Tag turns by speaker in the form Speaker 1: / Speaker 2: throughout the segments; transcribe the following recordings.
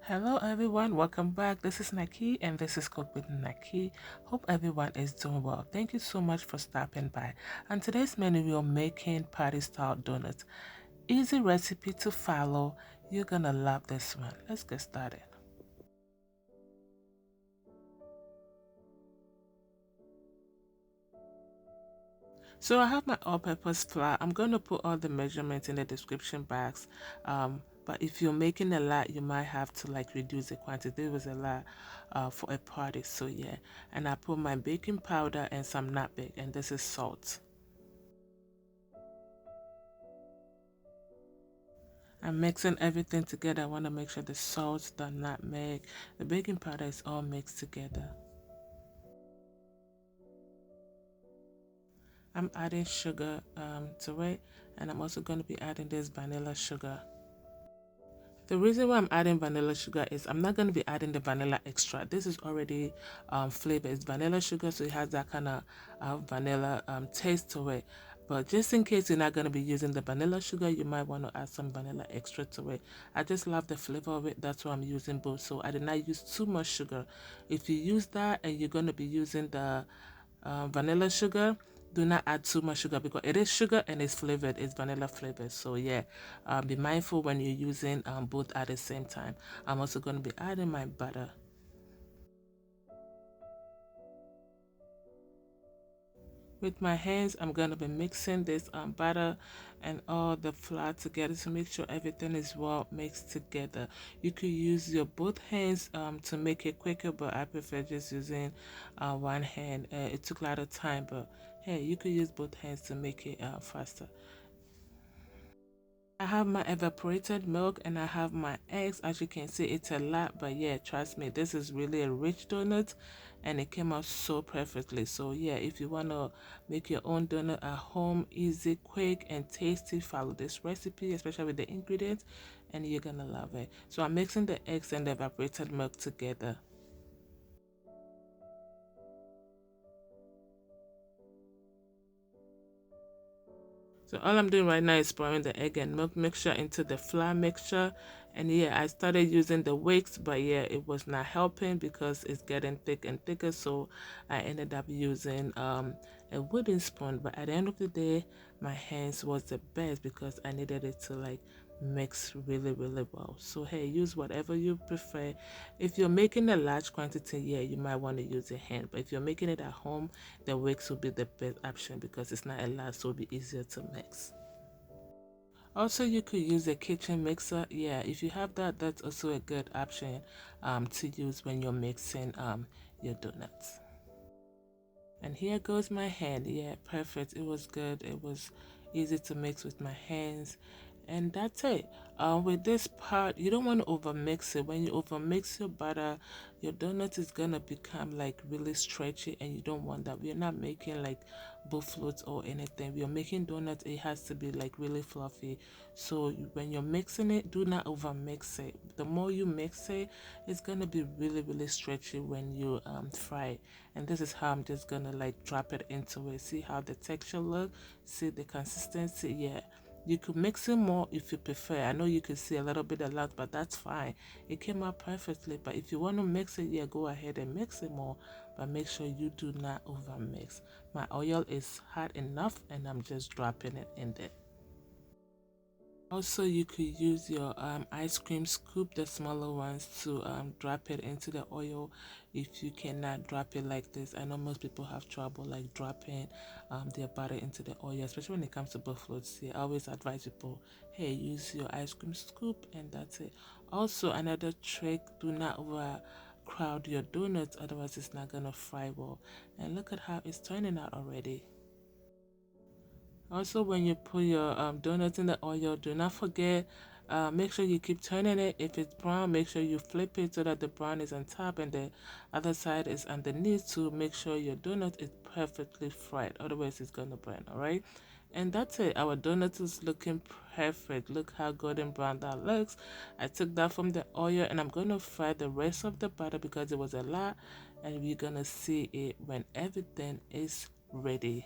Speaker 1: Hello everyone, welcome back. This is Naki and this is Cook with Naki. Hope everyone is doing well. Thank you so much for stopping by. On today's menu, we are making party style donuts. Easy recipe to follow. You're gonna love this one. Let's get started. So I have my all-purpose flour. I'm going to put all the measurements in the description box. But if you're making a lot, you might have to like reduce the quantity. It was a lot for a party, so yeah. And I put my baking powder and some nutmeg, and this is salt. I'm mixing everything together. I want to make sure the salt, the nutmeg, the baking powder is all mixed together. I'm adding sugar to it, and I'm also going to be adding this vanilla sugar. The reason why I'm adding vanilla sugar is I'm not going to be adding the vanilla extract. This is already flavored. It's vanilla sugar, so it has that kind of vanilla taste to it. But just in case you're not going to be using the vanilla sugar, you might want to add some vanilla extra to it. I just love the flavor of it. That's why I'm using both. So I did not use too much sugar. If you use that and you're going to be using the vanilla sugar, do not add too much sugar because it is sugar and it's flavored, it's vanilla flavored. So yeah, be mindful when you're using both at the same time. I'm also going to be adding my butter. With my hands, I'm going to be mixing this butter and all the flour together to make sure everything is well mixed together. You could use your both hands to make it quicker, but I prefer just using one hand. It took a lot of time, but hey, you could use both hands to make it faster. I have my evaporated milk and I have my eggs. As you can see, it's a lot, but yeah, trust me, this is really a rich donut and it came out so perfectly. So yeah, if you want to make your own donut at home, easy, quick, and tasty, follow this recipe, especially with the ingredients, and you're gonna love it. So I'm mixing the eggs and the evaporated milk together. So all I'm doing right now is pouring the egg and milk mixture into the flour mixture. And yeah, I started using the wicks, but yeah, it was not helping because it's getting thick and thicker. So I ended up using a wooden spoon. But at the end of the day, my hands was the best because I needed it to like mix really well. So hey, use whatever you prefer. If you're making a large quantity, yeah, you might want to use a hand, but if you're making it at home, the wicks will be the best option because it's not a lot, so it'll be easier to mix. Also, you could use a kitchen mixer. Yeah, if you have that, that's also a good option to use when you're mixing your donuts. And here goes my hand. Yeah, perfect. It was good. It was easy to mix with my hands. And that's it. With this part, you don't want to over mix it. When you over mix your butter, your donut is gonna become like really stretchy, and you don't want that. We're not making like buffaloes or anything. We are making donuts. It has to be like really fluffy. So when you're mixing it, do not over mix it. The more you mix it, it's gonna be really stretchy when you fry it. And this is how I'm just gonna like drop it into it. See how the texture look, see the consistency. Yeah, you could mix it more if you prefer. I know you can see a little bit of that, but that's fine. It came out perfectly. But if you want to mix it, yeah, go ahead and mix it more, but make sure you do not over mix. My oil is hot enough and I'm just dropping it in there. Also, you could use your ice cream scoop, the smaller ones, to drop it into the oil if you cannot drop it like this. I know most people have trouble like dropping their butter into the oil, especially when it comes to buffaloes. I always advise people, hey, use your ice cream scoop, and that's it. Also, another trick, do not overcrowd your donuts, otherwise it's not gonna fry well. And look at how it's turning out already. Also, when you put your donuts in the oil, do not forget, make sure you keep turning it. If it's brown, make sure you flip it so that the brown is on top and the other side is underneath to make sure your donut is perfectly fried. Otherwise, it's going to burn, all right? And that's it. Our donut is looking perfect. Look how golden brown that looks. I took that from the oil and I'm going to fry the rest of the butter because it was a lot. And we're going to see it when everything is ready.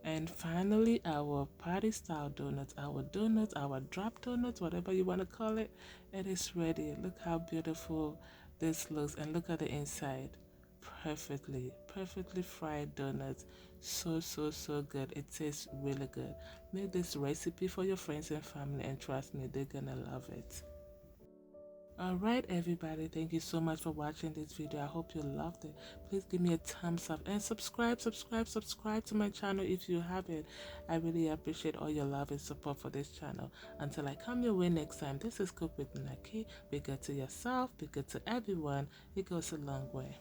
Speaker 1: And finally, our party style donuts, our donuts, our drop donuts, whatever you want to call it, it is ready. Look how beautiful this looks, and look at the inside. Perfectly fried donuts. So good. It tastes really good. Make this recipe for your friends and family, and trust me, they're gonna love it. Alright everybody, thank you so much for watching this video. I hope you loved it. Please give me a thumbs up and subscribe to my channel if you haven't. I really appreciate all your love and support for this channel. Until I come your way next time, this is Cook with Naki. Be good to yourself, be good to everyone. It goes a long way.